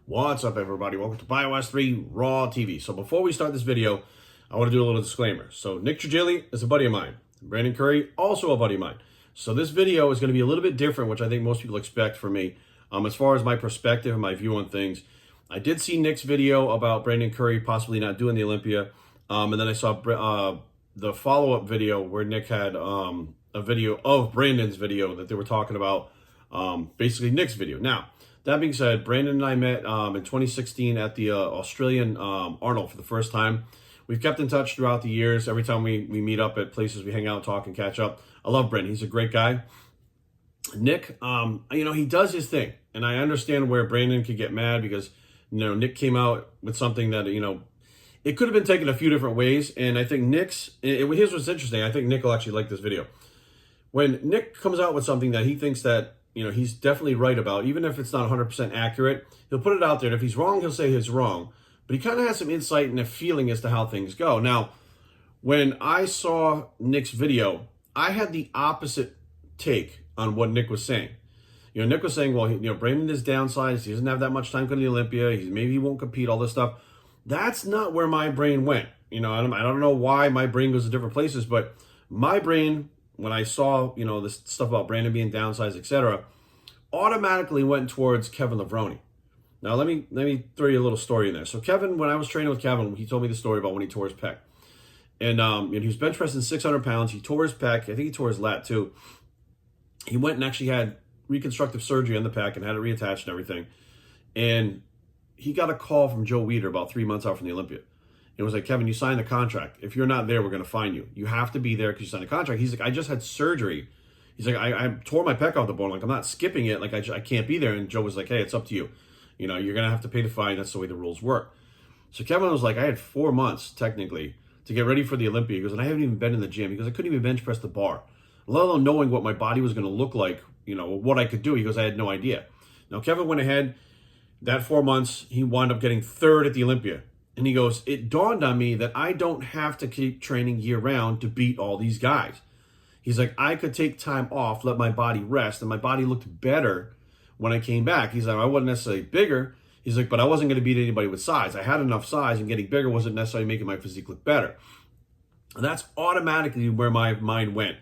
What's up, everybody? Welcome to BioS 3 Raw TV. So before we start this video, I want to do a little disclaimer. So Nick Trigili is a buddy of mine. Brandon Curry, also a buddy of mine. So this video is going to be a little bit different, which I think most people expect from me. As far as my perspective and my view on things, I did see Nick's video about Brandon Curry possibly not doing the Olympia. And then I saw the follow-up video where Nick had a video of Brandon's video that they were talking about, basically Nick's video. Now, that being said, Brandon and I met in 2016 at the Australian Arnold for the first time. We've kept in touch throughout the years. Every time we meet up at places, we hang out, talk, and catch up. I love Brandon. He's a great guy. Nick, he does his thing. And I understand where Brandon could get mad because, Nick came out with something that, it could have been taken a few different ways. And I think here's what's interesting. I think Nick will actually like this video. When Nick comes out with something that he thinks that, he's definitely right about, even if it's not 100% accurate, he'll put it out there. And if he's wrong, he'll say he's wrong. But he kind of has some insight and a feeling as to how things go. Now, when I saw Nick's video, I had the opposite take on what Nick was saying. Nick was saying, well, Brandon is downsized. He doesn't have that much time going to the Olympia. Maybe he won't compete, all this stuff. That's not where my brain went. I don't know why my brain goes to different places, but my brain, when I saw, this stuff about Brandon being downsized, etc., automatically went towards Kevin Levrone. Now, let me throw you a little story in there. So Kevin, when I was training with Kevin, he told me the story about when he tore his pec. And he was bench pressing 600 pounds. He tore his pec. I think he tore his lat too. He went and actually had reconstructive surgery on the pec and had it reattached and everything. And he got a call from Joe Weider about 3 months out from the Olympia. It was like, Kevin, you signed the contract. If you're not there, we're going to fine you. You have to be there because you signed the contract. He's like, I just had surgery. He's like, I tore my pec off the bone. Like, I'm not skipping it. Like, I can't be there. And Joe was like, hey, it's up to you. You're going to have to pay the fine. That's the way the rules work. So Kevin was like, I had 4 months, technically, to get ready for the Olympia. He goes, and I haven't even been in the gym. He goes, I couldn't even bench press the bar, let alone knowing what my body was going to look like, what I could do. He goes, I had no idea. Now, Kevin went ahead. That 4 months, he wound up getting third at the Olympia. And he goes, it dawned on me that I don't have to keep training year-round to beat all these guys. He's like, I could take time off, let my body rest, and my body looked better when I came back. He's like, I wasn't necessarily bigger. He's like, but I wasn't going to beat anybody with size. I had enough size, and getting bigger wasn't necessarily making my physique look better. And that's automatically where my mind went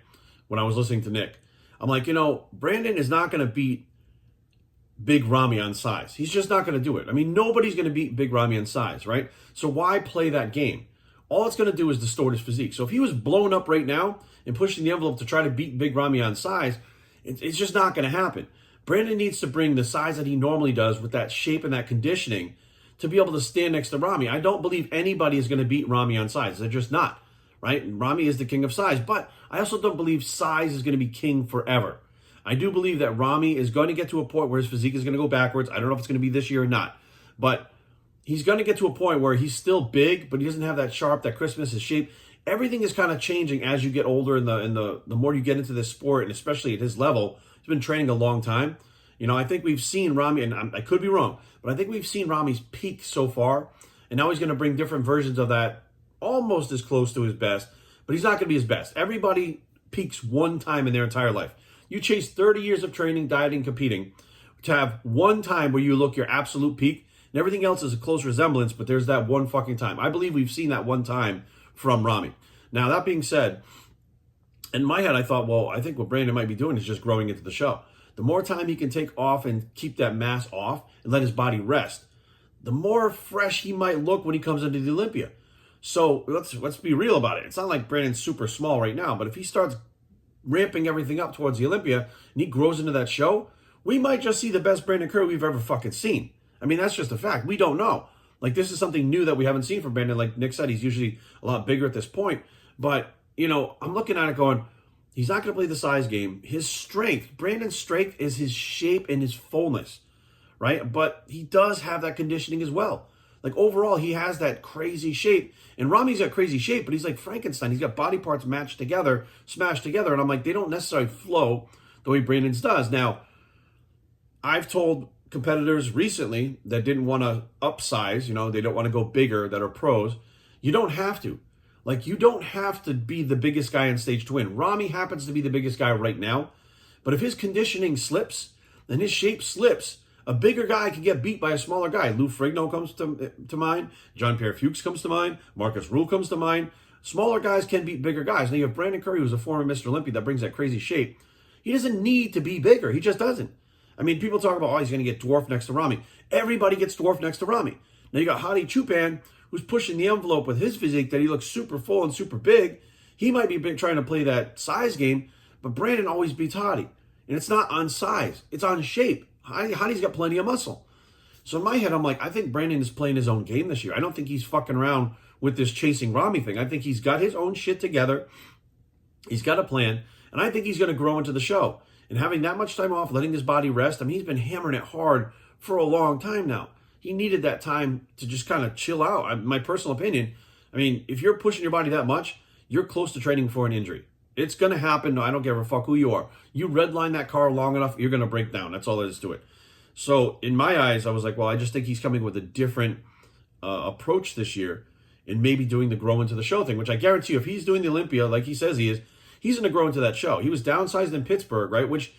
when I was listening to Nick. I'm like, Brandon is not going to beat Big Ramy on size. He's just not going to do it. I mean, nobody's going to beat Big Ramy on size, right? So why play that game? All it's going to do is distort his physique. So if he was blown up right now and pushing the envelope to try to beat Big Ramy on size, it's just not going to happen. Brandon needs to bring the size that he normally does with that shape and that conditioning to be able to stand next to Ramy. I don't believe anybody is going to beat Ramy on size. They're just not, right? And Ramy is the king of size. But I also don't believe size is going to be king forever. I do believe that Ramy is going to get to a point where his physique is going to go backwards. I don't know if it's going to be this year or not. But he's going to get to a point where he's still big, but he doesn't have that sharp, that crispness, his shape. Everything is kind of changing as you get older and the more you get into this sport, and especially at his level. He's been training a long time. I think we've seen Ramy, and I could be wrong, but I think we've seen Ramy's peak so far, and now he's going to bring different versions of that almost as close to his best, but he's not going to be his best. Everybody peaks one time in their entire life. You chase 30 years of training, dieting, competing to have one time where you look your absolute peak, and everything else is a close resemblance, but there's that one fucking time. I believe we've seen that one time from Ramy. Now, that being said, in my head, I thought, well, I think what Brandon might be doing is just growing into the show. The more time he can take off and keep that mass off and let his body rest, the more fresh he might look when he comes into the Olympia. So let's be real about it. It's not like Brandon's super small right now, but if he starts ramping everything up towards the Olympia and he grows into that show, we might just see the best Brandon Curry we've ever fucking seen. I mean, that's just a fact. We don't know. Like, this is something new that we haven't seen from Brandon. Like Nick said, he's usually a lot bigger at this point. But, I'm looking at it going, he's not going to play the size game. His strength, Brandon's strength is his shape and his fullness, right? But he does have that conditioning as well. Like, overall, he has that crazy shape. And Ramy's got crazy shape, but he's like Frankenstein. He's got body parts matched together, smashed together. And I'm like, they don't necessarily flow the way Brandon's does. Now, I've told competitors recently that didn't want to upsize, they don't want to go bigger, that are pros. You don't have to. Like, you don't have to be the biggest guy on stage to win. Ramy happens to be the biggest guy right now. But if his conditioning slips and his shape slips, A bigger guy can get beat by a smaller guy. Lou Ferrigno comes to mind. Jean-Pierre Fuchs comes to mind. Marcus Ruhl comes to mind. Smaller guys can beat bigger guys. Now you have Brandon Curry, who's a former Mr. Olympia that brings that crazy shape. He doesn't need to be bigger. He just doesn't. I mean, people talk about, oh, he's going to get dwarfed next to Ramy. Everybody gets dwarfed next to Ramy. Now you got Hadi Chupan, who's pushing the envelope with his physique that he looks super full and super big. He might be trying to play that size game, but Brandon always beats Hadi. And it's not on size. It's on shape. Hadi's got plenty of muscle. So in my head, I'm like, I think Brandon is playing his own game this year. I don't think he's fucking around with this chasing Ramy thing. I think he's got his own shit together. He's got a plan. And I think he's going to grow into the show. And having that much time off, letting his body rest, I mean, he's been hammering it hard for a long time now. He needed that time to just kind of chill out. My personal opinion, I mean, if you're pushing your body that much, you're close to training for an injury. It's going to happen. No, I don't give a fuck who you are. You redline that car long enough, you're going to break down. That's all there is to it. So in my eyes, I was like, well, I just think he's coming with a different approach this year and maybe doing the grow into the show thing, which I guarantee you, if he's doing the Olympia like he says he is, he's going to grow into that show. He was downsized in Pittsburgh, right? Which,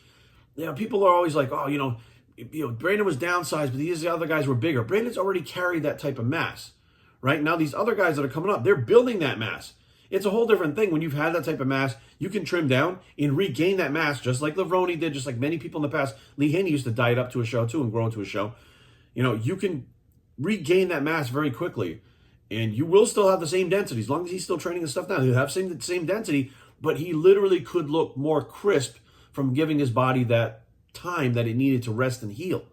you know, people are always like, oh, Brandon was downsized, but these other guys were bigger. Brandon's already carried that type of mass, right? Now these other guys that are coming up, they're building that mass. It's a whole different thing. When you've had that type of mass, you can trim down and regain that mass, just like Levrone did, just like many people in the past. Lee Haney used to diet up to a show too and grow into a show. You know, you can regain that mass very quickly, and you will still have the same density. As long as he's still training and stuff now, he'll have the same density, but he literally could look more crisp from giving his body that time that it needed to rest and heal,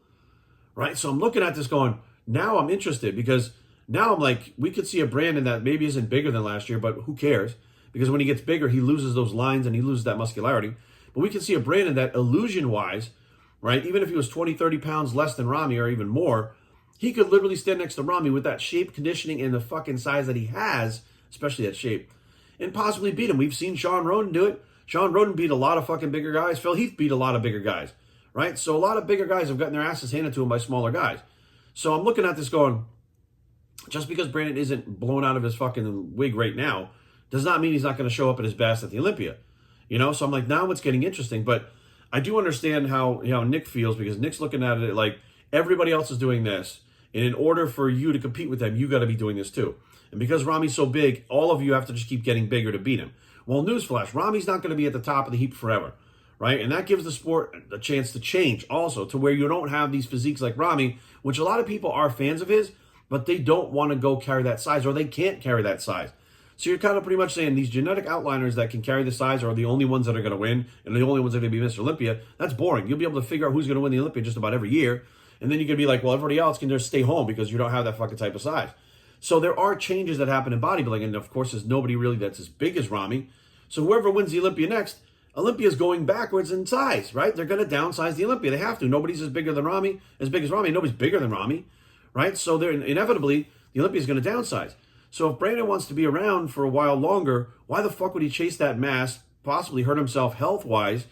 right? So I'm looking at this going, now I'm interested, because now I'm like, we could see a Brandon that maybe isn't bigger than last year, but who cares? Because when he gets bigger, he loses those lines and he loses that muscularity. But we can see a Brandon that illusion-wise, right, even if he was 20, 30 pounds less than Ramy or even more, he could literally stand next to Ramy with that shape, conditioning, and the fucking size that he has, especially that shape, and possibly beat him. We've seen Sean Roden do it. Sean Roden beat a lot of fucking bigger guys. Phil Heath beat a lot of bigger guys, right? So a lot of bigger guys have gotten their asses handed to them by smaller guys. So I'm looking at this going, just because Brandon isn't blown out of his fucking wig right now does not mean he's not going to show up at his best at the Olympia. You know, so I'm like, now it's getting interesting. But I do understand how Nick feels, because Nick's looking at it like everybody else is doing this. And in order for you to compete with them, you got to be doing this too. And because Ramy's so big, all of you have to just keep getting bigger to beat him. Well, newsflash, Ramy's not going to be at the top of the heap forever, right? And that gives the sport a chance to change also, to where you don't have these physiques like Ramy, which a lot of people are fans of his, but they don't want to go carry that size, or they can't carry that size. So you're kind of pretty much saying these genetic outliners that can carry the size are the only ones that are going to win, and the only ones that are going to be Mr. Olympia. That's boring. You'll be able to figure out who's going to win the Olympia just about every year, and then you can be like, well, everybody else can just stay home because you don't have that fucking type of size. So there are changes that happen in bodybuilding, and of course there's nobody really that's as big as Ramy. So whoever wins the Olympia next, Olympia's going backwards in size, right? They're going to downsize the Olympia. They have to. Nobody's as big as Ramy. Nobody's bigger than Ramy, right? So they're inevitably, the Olympia is going to downsize. So if Brandon wants to be around for a while longer, why the fuck would he chase that mass, possibly hurt himself health-wise,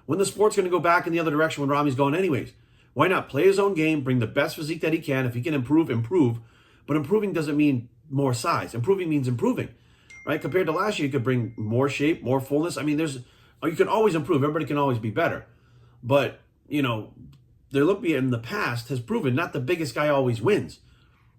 when the sport's going to go back in the other direction when Ramy's going anyways? Why not play his own game, bring the best physique that he can? If he can improve, improve. But improving doesn't mean more size. Improving means improving, right? Compared to last year, you could bring more shape, more fullness. I mean, you can always improve. Everybody can always be better. But, the Olympia in the past has proven not the biggest guy always wins,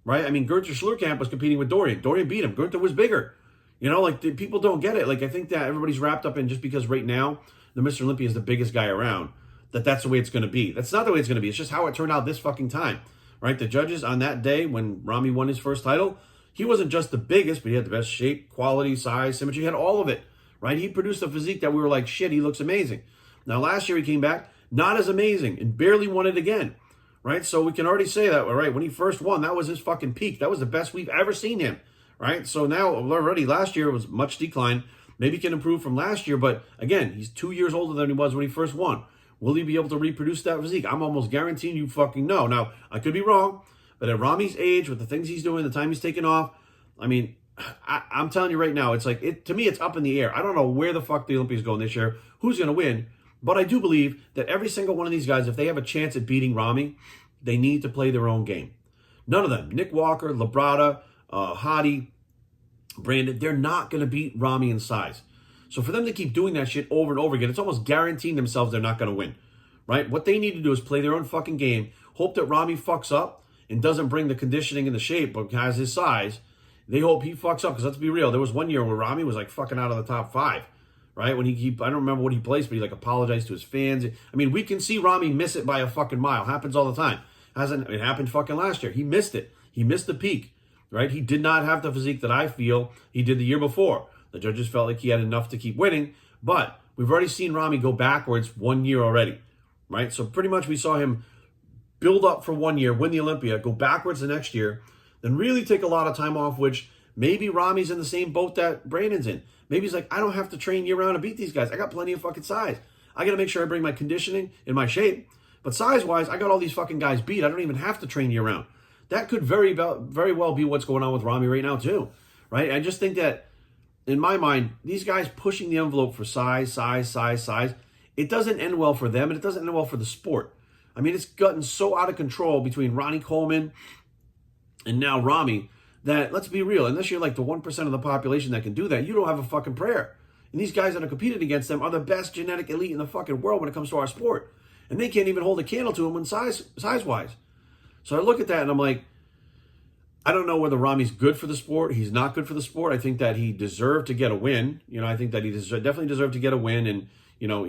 right? I mean, Gunther Schlurkamp was competing with Dorian. Dorian beat him. Gunther was bigger. People don't get it. Like, I think that everybody's wrapped up in, just because right now the Mr. Olympia is the biggest guy around, that's the way it's going to be. That's not the way it's going to be. It's just how it turned out this fucking time, right? The judges on that day when Ramy won his first title, he wasn't just the biggest, but he had the best shape, quality, size, symmetry. He had all of it, right? He produced a physique that we were like, shit, he looks amazing. Now, last year he came back, not as amazing, and barely won it again, right? So we can already say that, right? When he first won, that was his fucking peak. That was the best we've ever seen him, right? So now, already last year was much decline. Maybe he can improve from last year, but again, he's 2 years older than he was when he first won. Will he be able to reproduce that physique? I'm almost guaranteeing you fucking no. Now, I could be wrong, but at Ramy's age, with the things he's doing, the time he's taking off, I mean, I'm telling you right now, it's like, to me, it's up in the air. I don't know where the fuck the Olympia's going this year, who's going to win, but I do believe that every single one of these guys, if they have a chance at beating Ramy, they need to play their own game. None of them, Nick Walker, Labrada, Hadi, Brandon, they're not going to beat Ramy in size. So for them to keep doing that shit over and over again, it's almost guaranteeing themselves they're not going to win, right? What they need to do is play their own fucking game. hope that Ramy fucks up and doesn't bring the conditioning and the shape, but has his size. They hope he fucks up, because let's be real. There was one year where Ramy was like fucking out of the top 5, right? When I don't remember what he placed, but he like apologized to his fans. I mean, we can see Ramy miss it by a fucking mile. Happens all the time. It happened fucking last year. He missed it. He missed the peak, right? He did not have the physique that I feel he did the year before. The judges felt like he had enough to keep winning, but we've already seen Ramy go backwards 1 year already, right? So pretty much we saw him build up for 1 year, win the Olympia, go backwards the next year, then really take a lot of time off, which maybe Ramy's in the same boat that Brandon's in. Maybe he's like, I don't have to train year-round to beat these guys. I got plenty of fucking size. I got to make sure I bring my conditioning and my shape. But size-wise, I got all these fucking guys beat. I don't even have to train year-round. That could very well be what's going on with Ramy right now too, right? I just think that, in my mind, these guys pushing the envelope for size, it doesn't end well for them, and it doesn't end well for the sport. I mean, it's gotten so out of control between Ronnie Coleman and now Ramy that, let's be real, unless you're like the 1% of the population that can do that, you don't have a fucking prayer. And these guys that are competing against them are the best genetic elite in the fucking world when it comes to our sport. And they can't even hold a candle to them when size-wise. So I look at that and I'm like, I don't know whether Ramy's good for the sport. He's not good for the sport. I think that he deserved to get a win. I think that he definitely deserved to get a win. And,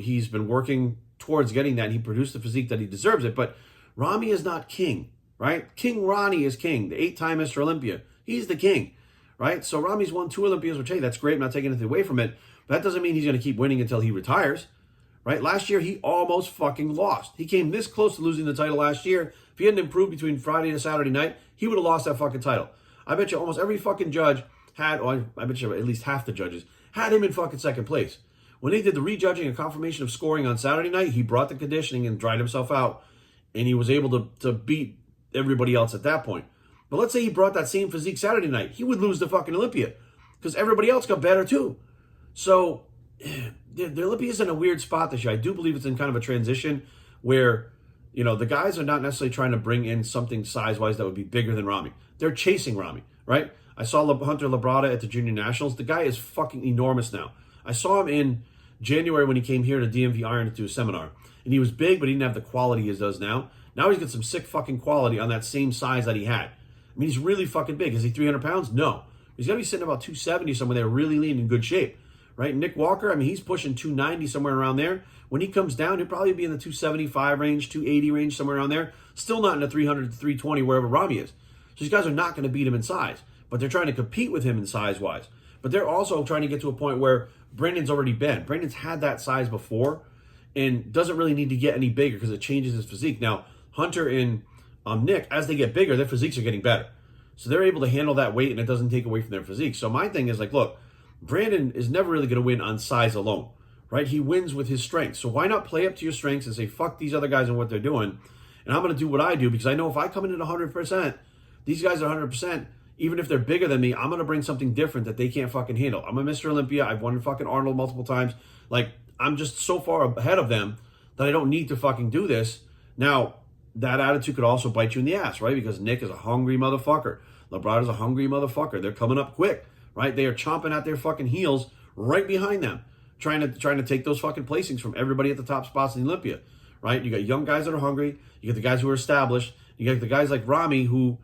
he's been working towards getting that. He produced the physique that he deserves it. But Ramy is not king, right? King Ronnie is king, the 8-time Mr. Olympia. He's the king, right? So Ramy's won 2 Olympias, which, hey, that's great. I'm not taking anything away from it. But that doesn't mean he's going to keep winning until he retires, right? Last year, he almost fucking lost. He came this close to losing the title last year. If he hadn't improved between Friday and Saturday night, he would have lost that fucking title. I bet you almost every fucking judge had, or I bet you at least half the judges, had him in fucking second place. When they did the rejudging and confirmation of scoring on Saturday night, he brought the conditioning and dried himself out, and he was able to beat everybody else at that point. But let's say he brought that same physique Saturday night. He would lose the fucking Olympia because everybody else got better too. So the Olympia is in a weird spot this year. I do believe it's in kind of a transition where, the guys are not necessarily trying to bring in something size-wise that would be bigger than Ramy. They're chasing Ramy, right? I saw Hunter Labrada at the Junior Nationals. The guy is fucking enormous now. I saw him in January when he came here to DMV Iron to do a seminar. And he was big, but he didn't have the quality he does now. Now he's got some sick fucking quality on that same size that he had. I mean, he's really fucking big. Is he 300 pounds? No. He's got to be sitting about 270 somewhere there, really lean, in good shape, right? Nick Walker, I mean, he's pushing 290 somewhere around there. When he comes down, he'll probably be in the 275 range, 280 range, somewhere around there. Still not in the 300 to 320, wherever Ramy is. So these guys are not going to beat him in size, but they're trying to compete with him in size-wise. But they're also trying to get to a point where Brandon's already been. Brandon's had that size before and doesn't really need to get any bigger because it changes his physique. Now, Hunter and Nick, as they get bigger, their physiques are getting better. So they're able to handle that weight and it doesn't take away from their physique. So my thing is like, look, Brandon is never really going to win on size alone, right? He wins with his strengths. So why not play up to your strengths and say, fuck these other guys and what they're doing, and I'm going to do what I do, because I know if I come in at 100%, these guys are 100%, even if they're bigger than me, I'm going to bring something different that they can't fucking handle. I'm a Mr. Olympia. I've won fucking Arnold multiple times. Like, I'm just so far ahead of them that I don't need to fucking do this. Now, that attitude could also bite you in the ass, right? Because Nick is a hungry motherfucker. Labrada's a hungry motherfucker. They're coming up quick, right? They are chomping at their fucking heels right behind them, trying to take those fucking placings from everybody at the top spots in the Olympia, right? You got young guys that are hungry. You got the guys who are established. You got the guys like Ramy who,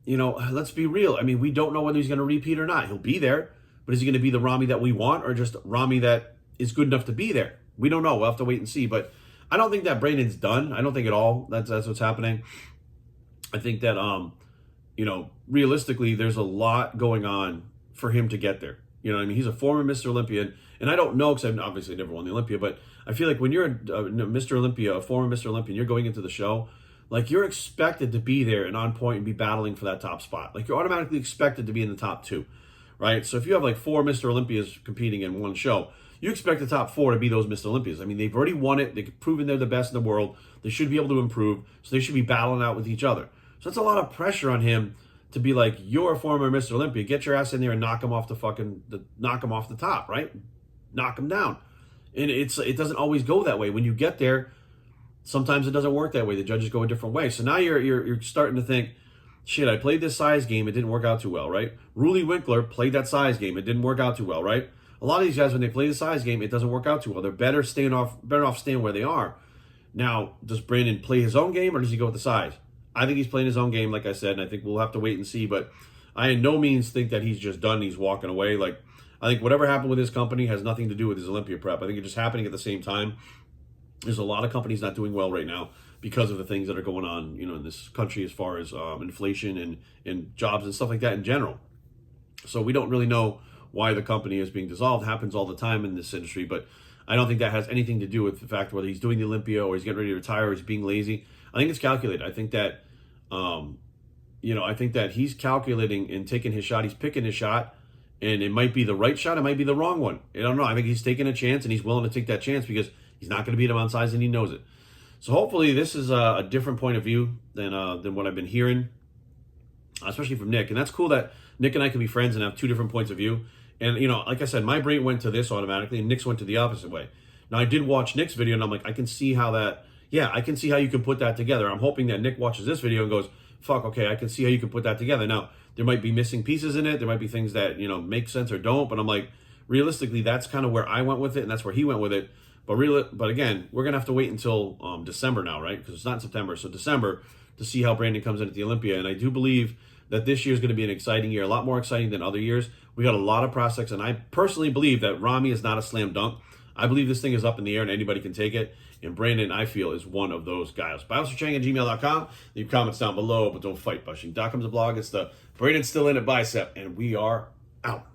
let's be real. I mean, we don't know whether he's going to repeat or not. He'll be there, but is he going to be the Ramy that we want or just Ramy that is good enough to be there? We don't know. We'll have to wait and see. But I don't think that Brandon's done. I don't think at all that's what's happening. I think that, realistically, there's a lot going on for him to get there. You know what I mean? He's a former Mr. Olympian. And I don't know, because I've obviously never won the Olympia, but I feel like when you're a Mr. Olympia, a former Mr. Olympian, you're going into the show, like you're expected to be there and on point and be battling for that top spot. Like you're automatically expected to be in the top 2, right? So if you have like 4 Mr. Olympias competing in one show, you expect the top 4 to be those Mr. Olympias. I mean, they've already won it. They've proven they're the best in the world. They should be able to improve. So they should be battling out with each other. So that's a lot of pressure on him to be like, you're a former Mr. Olympia. Get your ass in there and knock him off the top, right? Knock him down. And it doesn't always go that way. When you get there, sometimes it doesn't work that way. The judges go a different way. So now you're starting to think, shit, I played this size game. It didn't work out too well, right? Rudy Winkler played that size game. It didn't work out too well, right? A lot of these guys, when they play the size game, it doesn't work out too well. They're better off staying where they are. Now, does Brandon play his own game or does he go with the size? I think he's playing his own game, like I said, and I think we'll have to wait and see. But I in no means think that he's just done. He's walking away. Like, I think whatever happened with his company has nothing to do with his Olympia prep. I think it's just happening at the same time. There's a lot of companies not doing well right now because of the things that are going on, in this country as far as inflation and jobs and stuff like that in general. So we don't really know why the company is being dissolved. It happens all the time in this industry, but I don't think that has anything to do with the fact whether he's doing the Olympia or he's getting ready to retire or he's being lazy. I think it's calculated. I think that, I think that he's calculating and taking his shot. He's picking his shot, and it might be the right shot. It might be the wrong one. I don't know. I think he's taking a chance, and he's willing to take that chance because he's not going to beat him on size, and he knows it. So hopefully this is a different point of view than what I've been hearing, especially from Nick. And that's cool that Nick and I can be friends and have two different points of view. And, like I said, my brain went to this automatically, and Nick's went to the opposite way. Now, I did watch Nick's video, and I'm like, I can see how I can see how you can put that together. I'm hoping that Nick watches this video and goes, fuck, okay, I can see how you can put that together. Now, there might be missing pieces in it. There might be things that, make sense or don't. But I'm like, realistically, that's kind of where I went with it, and that's where he went with it. But again, we're going to have to wait until December now, right? Because it's not September. So December to see how Brandon comes in at the Olympia. And I do believe that this year is going to be an exciting year, a lot more exciting than other years. We got a lot of prospects, and I personally believe that Rami is not a slam dunk. I believe this thing is up in the air and anybody can take it. And Brandon, I feel, is one of those guys. BouncerChang@gmail.com. Leave comments down below, but don't fight. Bushing.com's a blog. It's the Brandon's Still In It Bicep, and we are out.